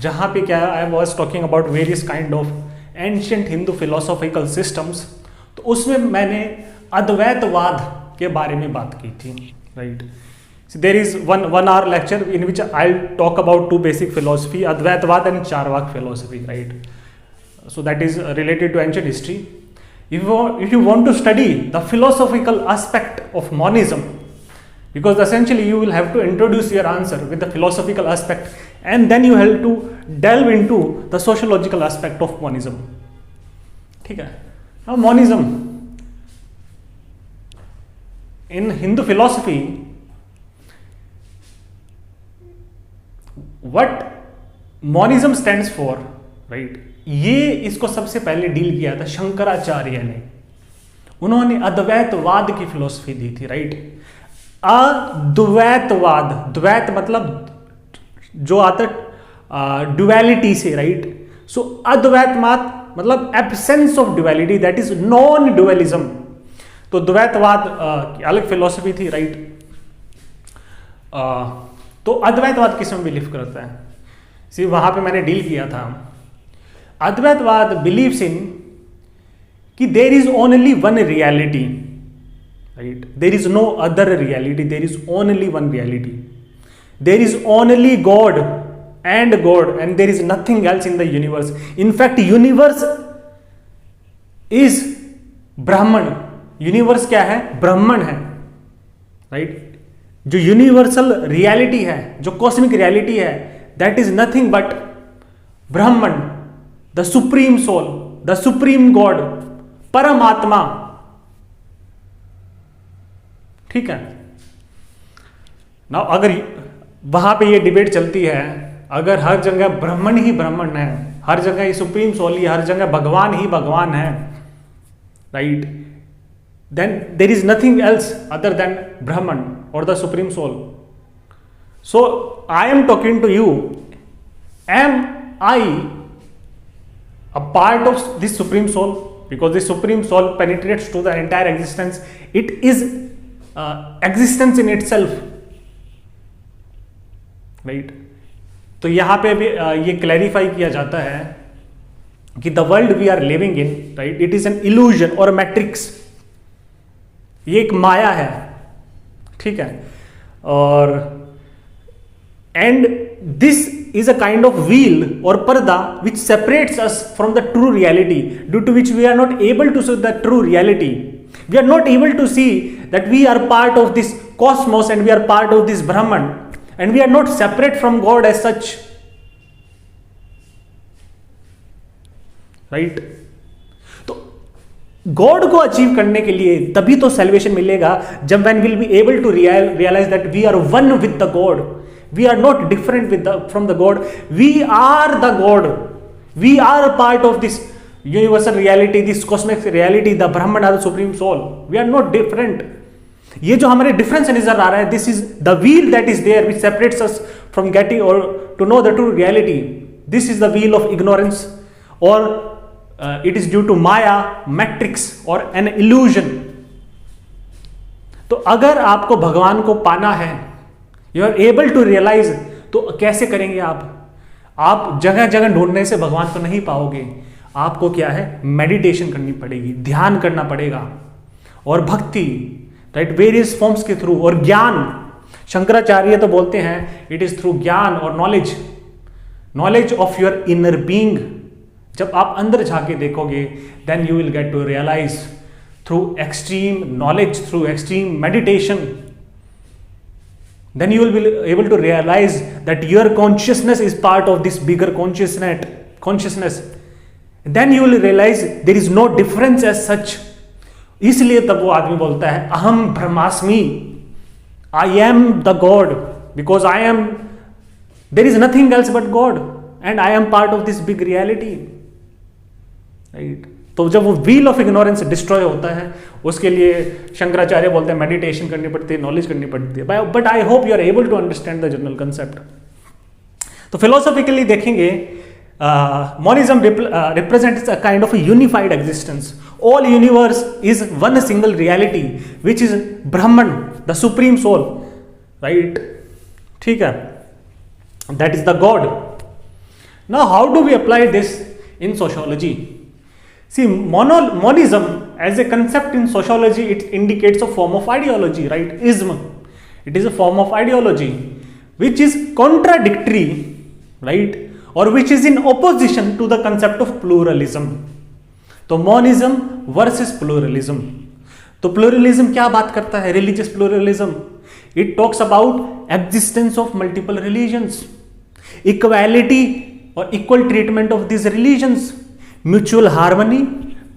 जहाँ पे क्या, I was talking about various kind of ancient Hindu philosophical systems. तो उसमें मैंने अद्वैतवाद के बारे में बात की थी, right? So there is one hour lecture in which I'll talk about two basic philosophy, Advaitavad and Charvak philosophy, right? So that is related to ancient history. If you want to study the philosophical aspect of monism, because essentially you will have to introduce your answer with the philosophical aspect, and then you have to delve into the sociological aspect of monism. ठीक है? Now monism in Hindu philosophy, what monism stands for, right? ये इसको सबसे पहले deal किया था शंकराचार्य ने. उन्होंने अद्वैतवाद की फिलोसफी दी थी, राइट? अद्वैतवाद, द्वैत मतलब जो आता ड्युअलिटी से, राइट? सो अद्वैतवाद मतलब absence of duality, that is non dualism. तो द्वैतवाद अलग फिलोसफी थी, राइट? तो अद्वैतवाद किस में बिलीव करता है? सी, वहां पे मैंने डील किया था अद्वैतवाद बिलीव्स इन कि there is only one reality, right? There is no other reality, there is only one reality, there is only God and there is nothing else in the universe. In fact universe is Brahman. Universe क्या है? ब्राह्मण है, right? जो universal reality है, जो cosmic reality है, that is nothing but Brahman, the supreme soul, the supreme God, Paramatma. ठीक है ना? अगर वहां पे ये डिबेट चलती है, अगर हर जगह ब्राह्मण ही ब्राह्मण है, हर जगह ये सुप्रीम सोल ही, हर जगह भगवान ही भगवान है, right? then there is nothing else other than Brahman or the Supreme Soul. So I am talking to you, am I a part of this Supreme Soul? Because the Supreme Soul penetrates to the entire existence. It is existence in itself, right? तो यहाँ पे भी ये clarify किया जाता है कि the world we are living in, right, it is an illusion or a matrix. ये एक माया है, ठीक है? और and this is a kind of veil और पर्दा which separates us from the true reality, due to which we are not able to see the true reality. We are not able to see that we are part of this cosmos and we are part of this ब्रह्मंड and we are not separate from God as such, right? God को achieve करने के लिए तभी तो salvation मिलेगा जब when will be able to realize that we are one with the God, we are not different with from the God, we are the God, we are part of this universal reality, this cosmic reality, the Brahman are the supreme soul. We are not different. ये जो हमारे difference नजर आ रहा है, this is the veil that is there which separates us from getting और to know the true reality. This is the wheel of ignorance और it is due to Maya, matrix or an illusion. तो अगर आपको भगवान को पाना है, you are able to realize, तो कैसे करेंगे आप जगह जगह ढूंढने से भगवान को नहीं पाओगे. आपको क्या है? मेडिटेशन करनी पड़ेगी, ध्यान करना पड़ेगा और भक्ति, राइट, वेरियस फॉर्म्स के थ्रू, और ज्ञान. शंकराचार्य तो बोलते हैं इट इज थ्रू ज्ञान और knowledge of your inner being. जब आप अंदर जाके देखोगे, then you will get to realize through extreme knowledge, through extreme meditation, then you will be able to realize that your consciousness is part of this bigger consciousness. Then you will realize there is no difference as such. इसलिए तब वो आदमी बोलता है अहम ब्रह्मास्मि, I am the God, because I am, there is nothing else but God and I am part of this big reality, right? तो जब वो व्हील ऑफ इग्नोरेंस डिस्ट्रॉय होता है, उसके लिए शंकराचार्य बोलते हैं मेडिटेशन करनी पड़ती है, नॉलेज करनी पड़ती है. But I hope you are able to understand the general concept. तो फिलोसॉफिकली देखेंगे, monism represents a kind of unified existence. All universe is one single reality which is Brahman, the supreme soul, right? ठीक है, that is the God. Now how do we apply this in sociology? See, monism as a concept in sociology, it indicates a form of ideology, right? Ism. It is a form of ideology which is contradictory, right? Or which is in opposition to the concept of pluralism. तो monism versus pluralism. तो pluralism क्या बात करता है? Religious pluralism. It talks about existence of multiple religions, equality or equal treatment of these religions, mutual harmony,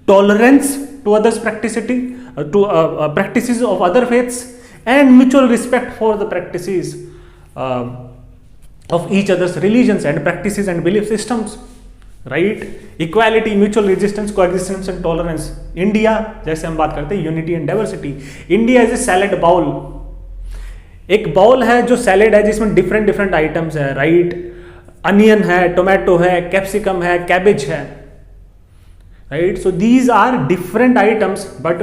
tolerance to others' practices of other faiths, and mutual respect for the practices of each other's religions and practices and belief systems, right? Equality, mutual resistance, coexistence and tolerance. India, जैसे हम बात करते हैं unity and diversity. India is a salad bowl. एक bowl है जो salad है, जिसमें डिफरेंट आइटम्स है, राइट? अनियन है, टोमेटो है, कैप्सिकम है, कैबेज है, right? So these are different items, but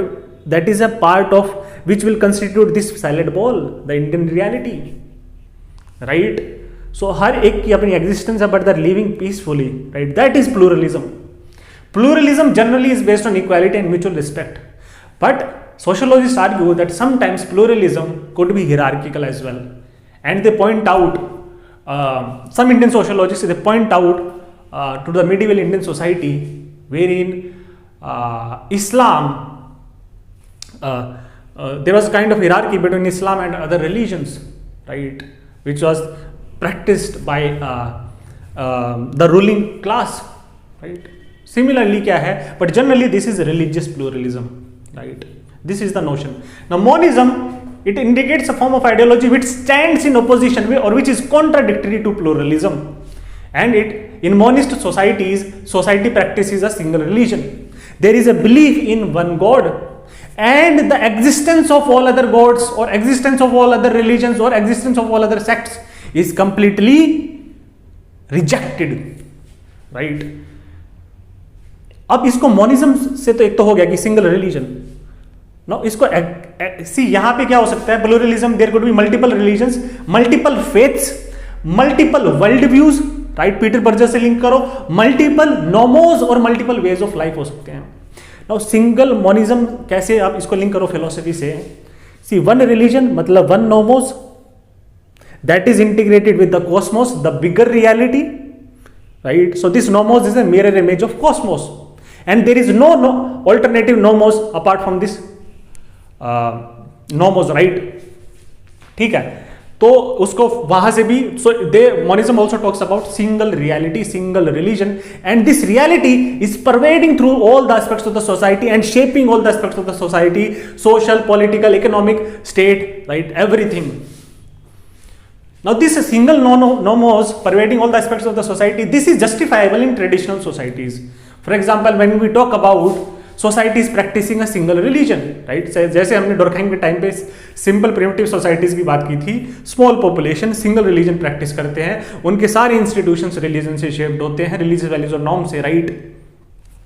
that is a part of which will constitute this salad bowl, the Indian reality, right? सो हर एक की अपनी एग्जिस्टेंस है, but they are living peacefully, right? That is pluralism. Pluralism generally is based on equality and mutual respect, but sociologists argue that sometimes pluralism could be hierarchical as well, and they point out some Indian sociologists, they point out to the medieval Indian society wherein Islam, there was a kind of hierarchy between Islam and other religions, right, which was practiced by the ruling class, right? Similarly क्या है, but generally this is religious pluralism, right? This is the notion. Now monism, it indicates a form of ideology which stands in opposition with or which is contradictory to pluralism, and it in monist societies, society practices a single religion. There is a belief in one God, and the existence of all other gods or existence of all other religions or existence of all other sects is completely rejected, right? अब इसको monism से तो एक तो हो गया कि single religion. No इसको सी यहां पे क्या हो सकता है? Pluralism, there could be multiple religions, multiple faiths, multiple world views, right? Peter Berger से लिंक करो, मल्टीपल नोमोज और मल्टीपल वेज ऑफ लाइफ हो सकते हैं. नाउ सिंगल मोनिज्म कैसे आप इसको लिंक करो फिलोसफी से? सी वन रिलीजन मतलब one nomos that is integrated with the cosmos, the bigger reality, right? So this nomos is a mirror image of cosmos, and there is no alternative nomos apart from this nomos, right? ठीक है, तो उसको वहां से भी, so they monism also talks about single reality, single religion, and this reality is pervading through all the aspects of the society and shaping all the aspects of the society, social, political, economic, state, right? Everything. Now this single nomos pervading all the aspects of the society, this is justifiable in traditional societies. For example, when we talk about societies practicing a single religion, right? जैसे हमने डोरखाइम के time पे simple primitive societies की बात की थी, small population single religion practice करते हैं, उनके सारे इंस्टीट्यूशंस रिलीजन से शेप्ड होते हैं, रिलीजियस वैल्यूज और नॉर्म से, राइट?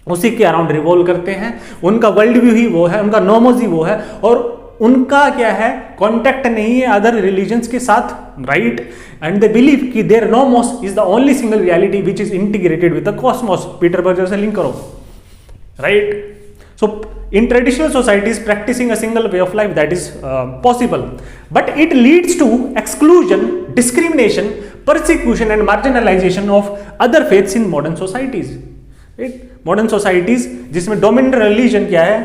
उसी के अराउंड रिवॉल्व करते हैं, उनका वर्ल्ड व्यू ही वो है, उनका नॉमोज ही वो है, और उनका क्या है? कॉन्टेक्ट नहीं है अदर रिलीजन्स के साथ, राइट? एंड दे बिलीव कि there nomos is the only single reality which is integrated with the cosmos. Peter Berger से लिंक करो, right? So in traditional societies practicing a single way of life, that is possible, but it leads to exclusion, discrimination, persecution and marginalization of other faiths in modern societies, right? Modern societies जिसमें dominant religion क्या है,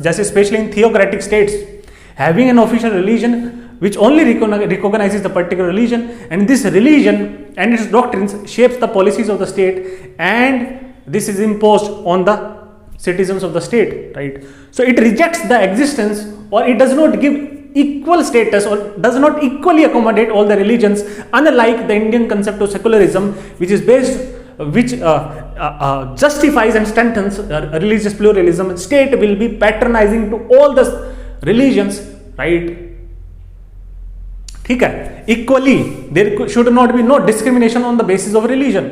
जैसे especially in theocratic states, having an official religion which only recognizes the particular religion, and this religion and its doctrines shapes the policies of the state, and this is imposed on the citizens of the state, right? So it rejects the existence, or it does not give equal status, or does not equally accommodate all the religions, unlike the Indian concept of secularism, which is based, which justifies and strengthens religious pluralism. State will be patronizing to all the religions, right? ठीक है, equally there should not be no discrimination on the basis of religion,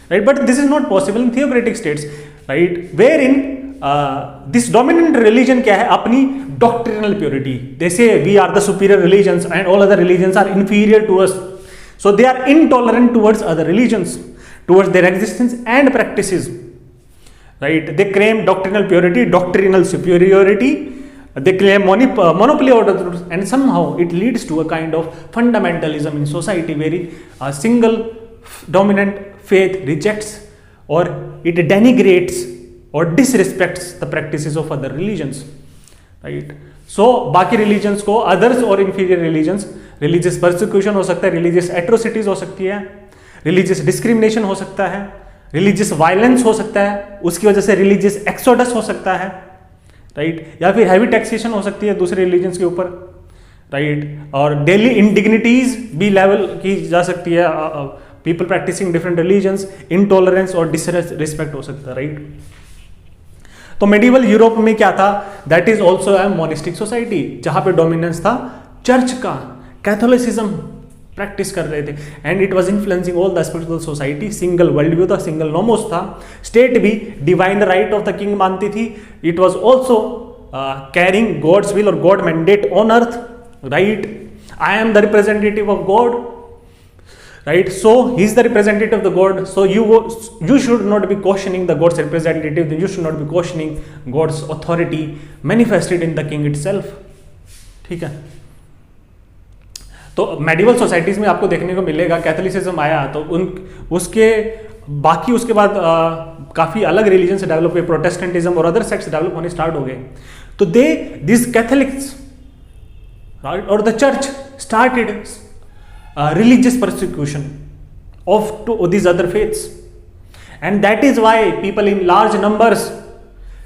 right? But this is not possible in theocratic states, right? Wherein this dominant religion क्या है? अपनी doctrinal purity. They say we are the superior religions and all other religions are inferior to us. So they are intolerant towards other religions, towards their existence and practices, right? They claim doctrinal purity, doctrinal superiority. They claim monopoly over the truth, and somehow it leads to a kind of fundamentalism in society, where a single dominant faith rejects or it denigrates or disrespects the practices of other religions, right? So बाकी religions को others और inferior religions, religious persecution हो सकता है, religious atrocities हो सकती है, religious discrimination हो सकता है, religious violence हो सकता है, उसकी वजह से religious exodus हो सकता है, right? या फिर heavy taxation हो सकती है दूसरे religions के ऊपर, right? और daily indignities भी level की जा सकती है, people practicing different religions, intolerance और disrespect हो सकता है, right? तो मेडिवल यूरोप में क्या था? That is also a monistic society, जहां पे डोमिनेंस था चर्च का, कैथोलिसिज्म प्रैक्टिस कर रहे थे, and it was influencing all the aspects of the society. Single world view था, सिंगल नोमोस था, स्टेट भी divine right of the king मानती थी. It was also carrying God's will और God mandate on earth, right? I am the representative of God, right? So he is the representative of the god. So you should not be questioning the god's representative. You should not be questioning god's authority manifested in the king itself. ठीक है. तो medieval societies में आपको देखने को मिलेगा Catholicism आया तो उसके बाद काफी अलग रिलीजन से डेवलप हुए, प्रोटेस्टेंटिज्म और अदर सेक्ट्स डेवलप होने स्टार्ट हो गए. तो दिस कैथोलिक्स राइट और the church started religious persecution of these other faiths, and that is why people in large numbers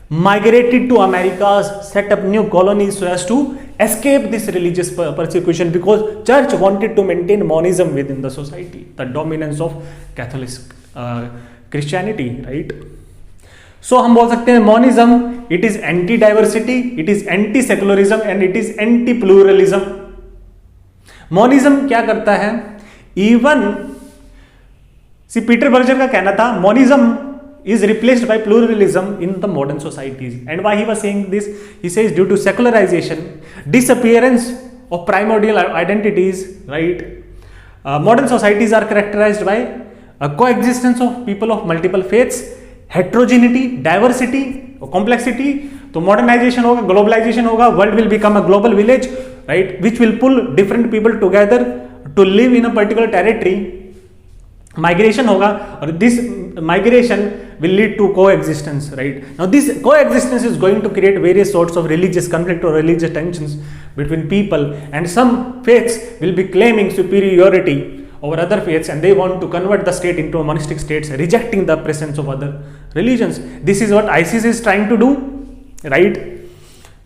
migrated to Americas, set up new colonies so as to escape this religious persecution, because church wanted to maintain monism within the society, the dominance of Catholic Christianity, right? So हम बोल सकते हैं monism, it is anti diversity, it is anti secularism and it is anti pluralism. Monism क्या करता है? Even सी Peter Berger का कहना था monism is replaced by pluralism in the modern societies. And why he was saying this? He says due to secularization, disappearance of primordial identities, right? Modern societies are characterized by a coexistence of people of multiple faiths, heterogeneity, diversity, complexity. तो modernization होगा, globalization होगा, world will become a global village, right? Which will pull different people together to live in a particular territory. Migration होगा और this migration will lead to coexistence, right? Now this coexistence is going to create various sorts of religious conflict or religious tensions between people, and some faiths will be claiming superiority over other faiths, and they want to convert the state into a monastic states, rejecting the presence of other religions. This is what ISIS is trying to do, right?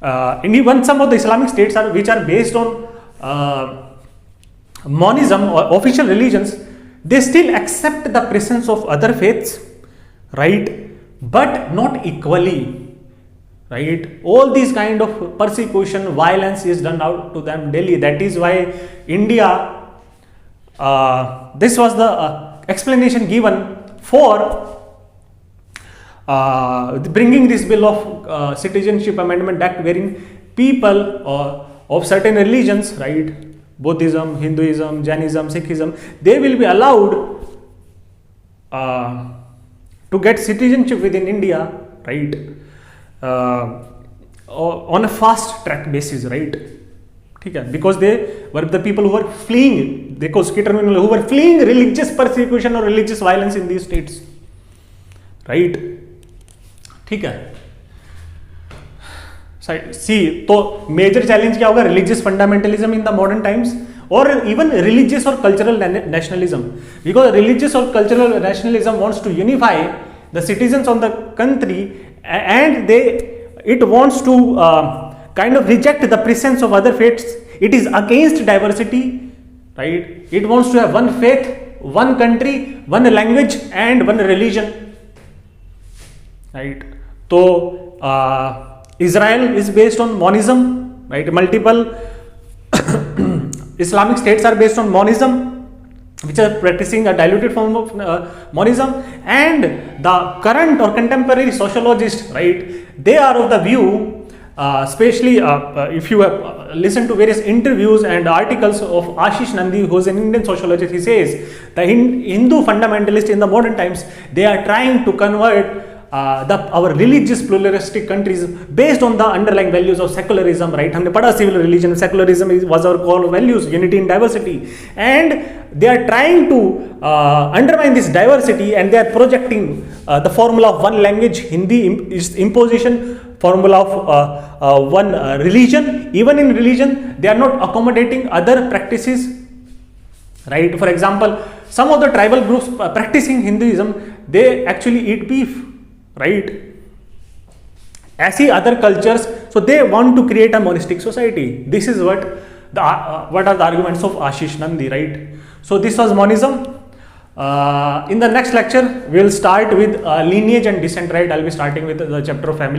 And even some of the Islamic states which are based on monism or official religions, they still accept the presence of other faiths, right? But not equally, right? All these kind of persecution, violence is done out to them daily. That is why India, this was the explanation given for bringing this bill of citizenship amendment act, wherein people of certain religions, right, Buddhism, Hinduism, Jainism, Sikhism, they will be allowed to get citizenship within India, right, on a fast track basis, right? Because they were the people who were fleeing, who were fleeing religious persecution or religious violence in these states, right? ठीक है. सी तो major challenge क्या होगा? Religious fundamentalism in the modern times, और even religious और cultural nationalism, because religious और cultural nationalism wants to unify the citizens of the country, and it wants to kind of reject the presence of other faiths. It is against diversity, right? It wants to have one faith, one country, one language and one religion, right? So Israel is based on monism, right? Multiple Islamic states are based on monism, which are practicing a diluted form of monism, and the current or contemporary sociologists, right, they are of the view, especially if you have listened to various interviews and articles of Ashish Nandi, who is an Indian sociologist, he says the Hindu fundamentalists in the modern times, they are trying to convert our religious pluralistic countries based on the underlying values of secularism, right? हमने पढ़ा civil religion, secularism was our core values, unity in diversity, and they are trying to undermine this diversity, and they are projecting the formula of one language, Hindi imposition, formula of one religion. Even in religion, they are not accommodating other practices, right? For example, some of the tribal groups practicing Hinduism, they actually eat beef, right? As see other cultures, so they want to create a monastic society. This is what are the arguments of Ashish Nandi, right? So this was monism. In the next lecture, we will start with lineage and descent, right? I'll be starting with the chapter of family.